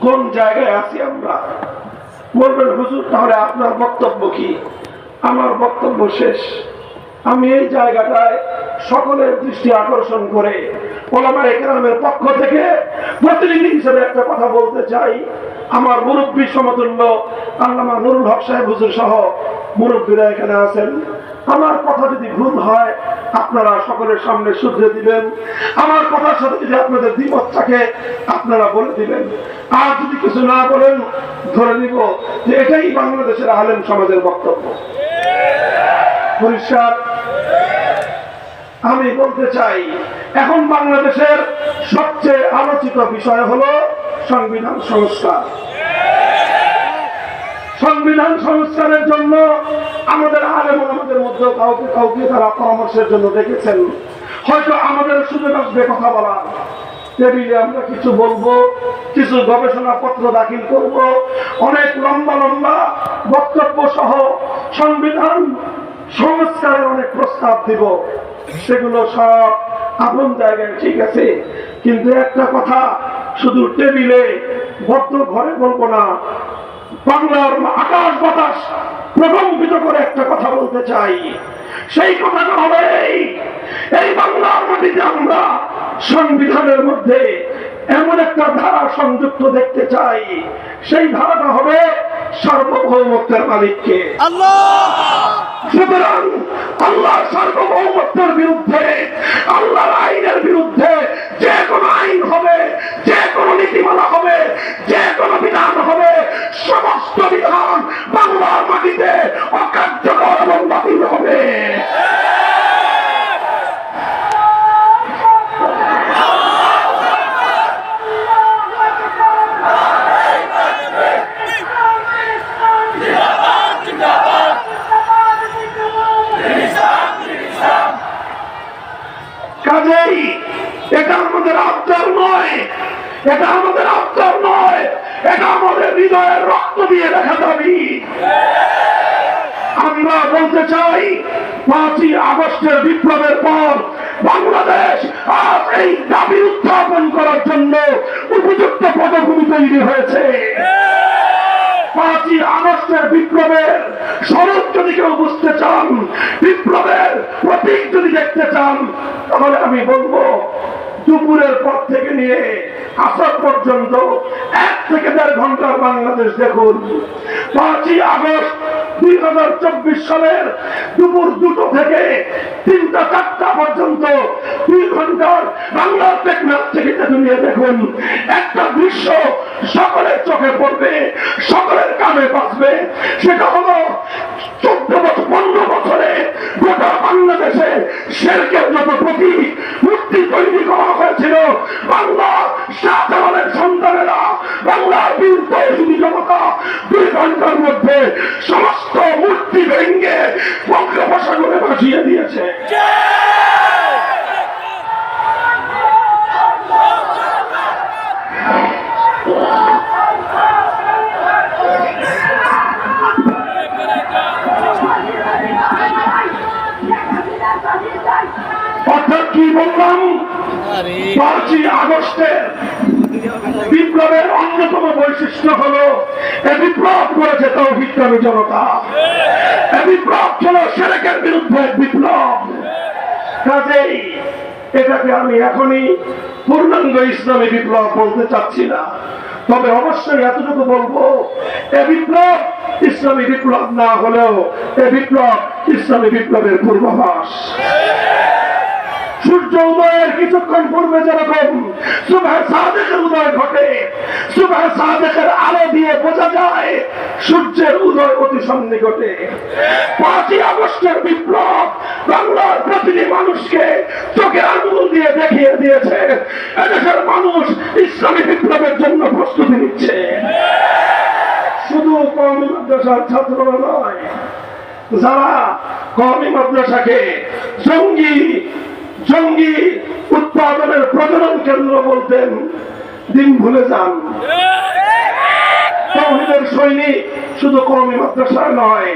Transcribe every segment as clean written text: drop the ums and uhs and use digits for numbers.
কোন জায়গায় আছি আমরা? বলবেন হুজুর তাহলে আপনার বক্তব্য কি? আমার বক্তব্য শেষ। আমি এই জায়গাটায় সকলের দৃষ্টি আকর্ষণ করে ওলামায়ে কেরামের পক্ষ থেকে প্রতিনিধি হিসেবে একটা কথা বলতে চাই। আমার মুরব্বী সমতুল্য আল্লামা নুরুল হক সাহেব হুজুর সহ মুরব্বীরা এখানে আছেন। আমার কথা যদি ভুল হয় আপনারা সকলের সামনে শুধরে দিবেন, আমার কথার সাথে যদি আপনাদের দ্বিমত থাকে আপনারা বলে দিবেন। আর যদি কিছু না বলেন ধরে নিব যে এটাই বাংলাদেশের আলেম সমাজের বক্তব্য। পরিষ্কার? আমি বলতে চাই এখন বাংলাদেশের সবচেয়ে আলোচিত বিষয় হলো সংবিধান সংস্কার। সংবিধান সংস্কারের জন্য আমাদের আলেম ওলামাদের মধ্যে কাউকে কাউকে তারা পরামর্শের জন্য ডেকেছেন। হয়তো আমাদের সুযোগ আসবে কথা বলার, টেবিলে আমরা কিছু বলবো, কিছু গবেষণাপত্র দাখিল করব, অনেক লম্বা লম্বা বক্তব্য সহ সংবিধান সংস্কারের অনেক প্রস্তাব দিব। সেগুলো সব আপন জায়গায় ঠিক আছে, কিন্তু একটা কথা শুধু টেবিলে বদ্ধ ঘরে বলবো না, বাংলার আকাশ বাতাস প্রকম্পিত করে একটা কথা বলতে চাই। সেই কথাটা হবে এই বাংলার মাটিতে আমরা সংবিধানের মধ্যে এমন একটা ধারা সংযুক্ত দেখতে চাই, সেই ধারাটা হবে সার্বভৌমত্বের মালিককে আল্লাহ। সুতরাং আল্লাহর সার্বভৌমত্বের বিরুদ্ধে, আল্লাহর আইনের বিরুদ্ধে যে কোনো আইন হবে, যে কোনো নীতিমালা হবে, যে কোনো বিধান হবে, সমস্ত বিধান বাংলার মাটিতে অকার্যকর এবং বাতিল হবে। কাজেই এটা আমাদের আবদার নয়, এটা আমাদের আবদার নয়, এটা আমাদের হৃদয়ের রক্ত দিয়ে দেখা দাবি। আমরা বলতে চাই 5ই আগস্টের বিপ্লবের পর বাংলাদেশ আজ এই দাবি উত্থাপন করার জন্য উপযুক্ত পটভূমি তৈরি হয়েছে। 5ই আগস্টের বিপ্লবের স্বরূপ যদি কেউ বুঝতে চান, বিপ্লবের প্রতীক যদি দেখতে চান, তাহলে আমি বলবো দুপুরের পর থেকে নিয়ে আসর পর্যন্ত 1 থেকে 1.5 ঘন্টার বাংলাদেশ দেখুন। 5ই আগস্ট 2024 সালের দুপুর 2টো থেকে 3টা-4টা পর্যন্ত 2 ঘন্টার বাংলার টেকনাফ থেকে নিয়ে দেখুন। একটা দৃশ্য সকলের চোখে পড়বে, সকলের কানে বাজবে। সেটা হলো 15 বছরে গোটা বাংলাদেশে শেরকের যত প্রতীক মূর্তি তৈরি করা হয়েছিল, বাংলার শাহজালালের সন্তানেরা, বাংলার বীর তৌহিদি জনতা 2 ঘন্টার মধ্যে সমস্ত মূর্তি ভেঙে বঙ্গোপসাগরে ভাসিয়ে দিয়েছে। অর্থাৎ কি বললাম, 5ই আগস্টের বিপ্লবের অন্যতম বৈশিষ্ট্য হলো এ বিপ্লব করেছে তৌহিদকামী জনতা, এ বিপ্লব ছিল শিরকের বিরুদ্ধে বিপ্লব। কাজেই এটাকে আমি এখনই পূর্ণাঙ্গ ইসলামী বিপ্লব বলতে চাচ্ছি না, তবে অবশ্যই এতটুকু বলবো এ বিপ্লব ইসলামী বিপ্লব না হলেও এ বিপ্লব ইসলামী বিপ্লবের পূর্বাভাস। সূর্য উদয়ের কিছুক্ষণ পূর্বে যেরকম সুবহে সাদেকের উদয় ঘটে, সুবহে সাদেকের আলো দিয়ে বোঝা যায় সূর্যের উদয় অতি সন্নিকটে। 5ই আগস্টের বিপ্লব বাংলার প্রতিটি মানুষকে চোখে আঙুল দিয়ে দেখিয়ে দিয়েছে এদেশের মানুষ ইসলামী বিপ্লবের জন্য প্রস্তুতি নিচ্ছে। শুধু কওমি মাদ্রাসার ছাত্ররা নয়, যারা কওমি মাদ্রাসাকে জঙ্গি উৎপাদনের প্রজনন কেন্দ্র বলতেন, দিন ভুলে যান। তাওহীদের সৈনিক শুধু কওমি মাদ্রাসায় নয়,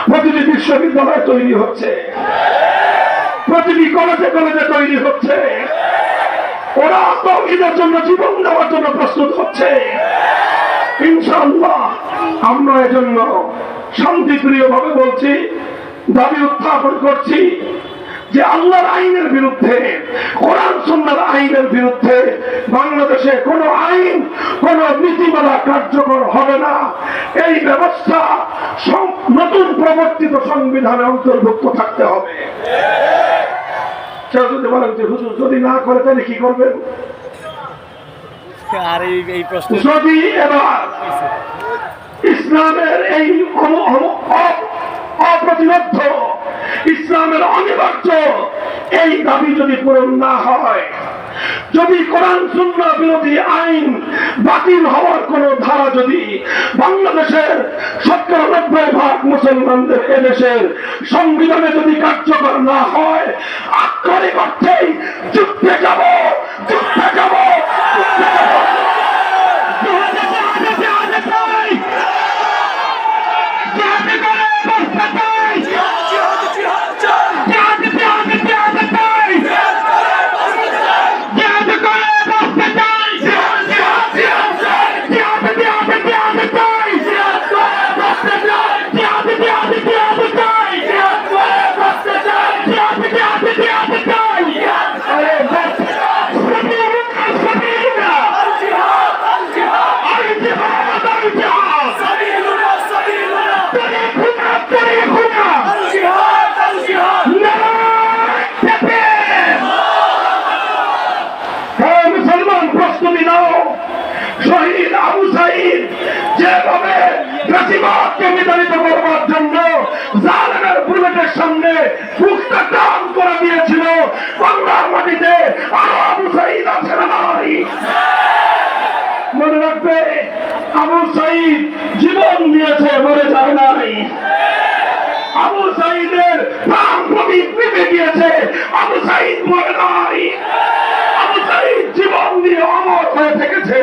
প্রতিটি বিশ্ববিদ্যালয়ে তৈরি হচ্ছে, প্রতিটি কলেজে কলেজে তৈরি হচ্ছে। ওরা তাওহীদের জন্য জীবন দেওয়ার জন্য প্রস্তুত হচ্ছে। ইনশাআল্লাহ আমরা এজন্য শান্তিপ্রিয় ভাবে বলছি, দাবি উত্থাপন করছি যে আল্লাহর আইনের বিরুদ্ধে, কোরআন সুন্নাহর আইনের বিরুদ্ধে বাংলাদেশে কোনো আইন, কোনো নীতিমালা কার্যকর হবে না। এই ব্যবস্থা নতুন প্রবর্তিত সংবিধানে অন্তর্ভুক্ত থাকতে হবে। কেউ যদি বলেন যে হুজুর যদি না করে তাহলে কি করবেন? যদি এবার ইসলামের এই অপ্রতিরোধ, ইসলামের অনিবার্য এই দাবি যদি পূরণ না হয়, যদি কোরআন সুন্নাহ বিরোধী আইন বাতিল হওয়ার কোন ধারা যদি বাংলাদেশের ৯০% মুসলমানদের এদেশের সংবিধানে যদি কার্যকর না হয়, আক্ষরিক অর্থেই যুদ্ধে যাব, যুদ্ধে যাব, যুদ্ধে যাব। শহীদ আবু সাঈদ যেভাবে ফ্যাসিবাদকে বিতাড়িত করবার জন্য জালেমের বুলেটের সামনে বুকটা টান করে দিয়েছিল, বাংলার মাটিতে আরো আবু সাঈদ আছে না নাই? মনে রাখবে, আবু সাঈদ জীবন দিয়েছে, মরে যায় নাই। আবু সাঈদের প্রাণ প্রদীপ নিভে গিয়েছে, আবু সাঈদ মরে নাই। আবু সাঈদ জীবন দিয়ে অমর হয়ে থেকেছে।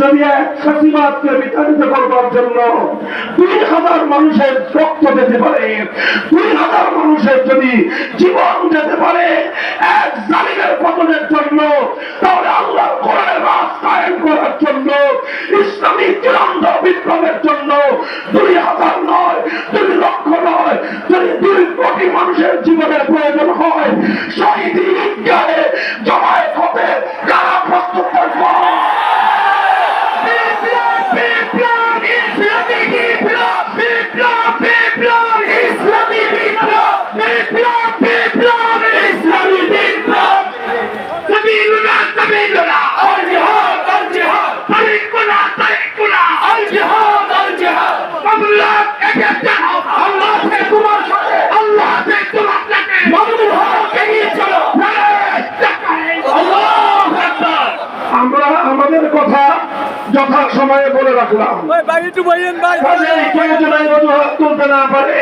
যদি এক ফ্যাসিবাদকে বিতাড়িত করবার জন্য ২০০০ মানুষের রক্ত যেতে পারে, ২০০০ মানুষের যদি জীবন যেতে পারে এক জালিমের পতনের জন্য, তাহলে আল্লাহর কোরআনের রাজ কায়েম করার জন্য, ইসলামী চূড়ান্ত বিপ্লবের জন্য ২০০০ নয়, ২ লক্ষ নয়, যদি ২ কোটি মানুষের জীবনের প্রয়োজন হয়, শহীদ ঈদগাহে জমায়েত হতে কারা প্রস্তুত থাকবে? আমরা আমাদের কথা যথা সময়ে বলে রাখলাম। তুলতে না পারে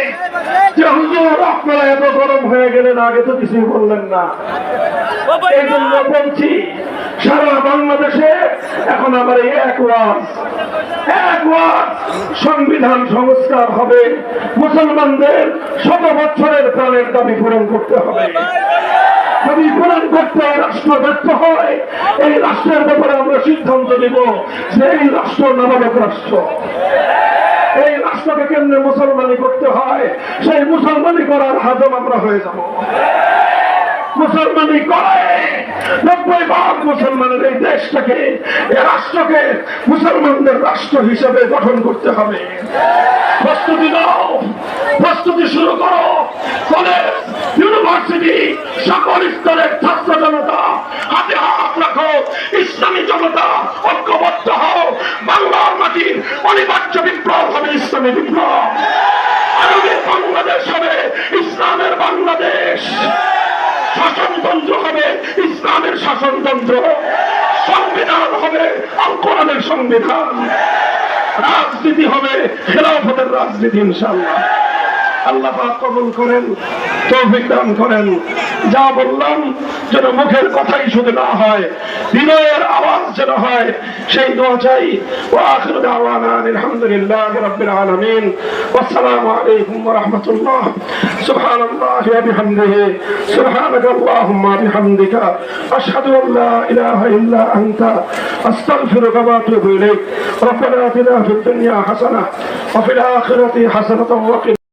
যে হুজুর আপনারা এত গরম হয়ে গেলেন, আগে তো কিছুই বললেন না। এই জন্য বলছি, সারা বাংলাদেশে এখন আবার এক ওয়াজ সংবিধান সংস্কার হবে। মুসলমানদের ১০০ বছরের প্রাণের দাবি পূরণ করতে হবে। যদি পূরণ করতে রাষ্ট্র ব্যর্থ হয়, এই রাষ্ট্রের ব্যাপারে আমরা সিদ্ধান্ত নিব যে এই রাষ্ট্র নাবালক রাষ্ট্র। এই রাষ্ট্রকে কেন্দ্রে মুসলমানি করতে হয়, সেই মুসলমানি করার হাজম আমরা হয়ে যাব। মুসলমানি করে ৯০% মুসলমানের এই দেশটাকে, এই রাষ্ট্রকে মুসলমানদের রাষ্ট্র হিসেবে গঠন করতে হবে। প্রস্তুতি নাও, প্রস্তুতি শুরু করো। কলেজ, ইউনিভার্সিটি, সকল স্তরের ছাত্র জনতা হাতে হাত রাখো। ইসলামী জনতা ঐক্যবদ্ধ হও। বাংলার মাটির অনিবার্য বিপ্লব হবে ইসলামী বিপ্লব। আগামী বাংলাদেশ হবে ইসলামের বাংলাদেশ। শাসনতন্ত্র হবে ইসলামের শাসনতন্ত্র। সংবিধান হবে আল কোরআনের সংবিধান। রাজনীতি হবে খেলাফতের রাজনীতি ইনশাআল্লাহ। আল্লাহ পাক কবুল করেন, তৌফিক দান করেন। যা বললাম যেন মুখের কথাই শুধু না হয়, হৃদয়ের আওয়াজ যেন হয়, সেই দোয়া চাই। ওয়া আখিরু দাওয়ানা আলহামদুলিল্লাহি রাব্বিল আলামিন। ওয়াসসালামু আলাইকুম ওয়া রাহমাতুল্লাহ। সুবহানাল্লাহি ওয়া বিহামদিহি, সুবহানাকা আল্লাহুম্মা বিহামদিকা, আশহাদু আন লা ইলাহা ইল্লা আনতা, আস্তাগফিরুকা ওয়া আতুবু ইলাইক। রব্বানা আতিনা ফিদ দুনিয়া হাসানাহ ওয়া ফিল আখিরাতি হাসানাতাও ওয়া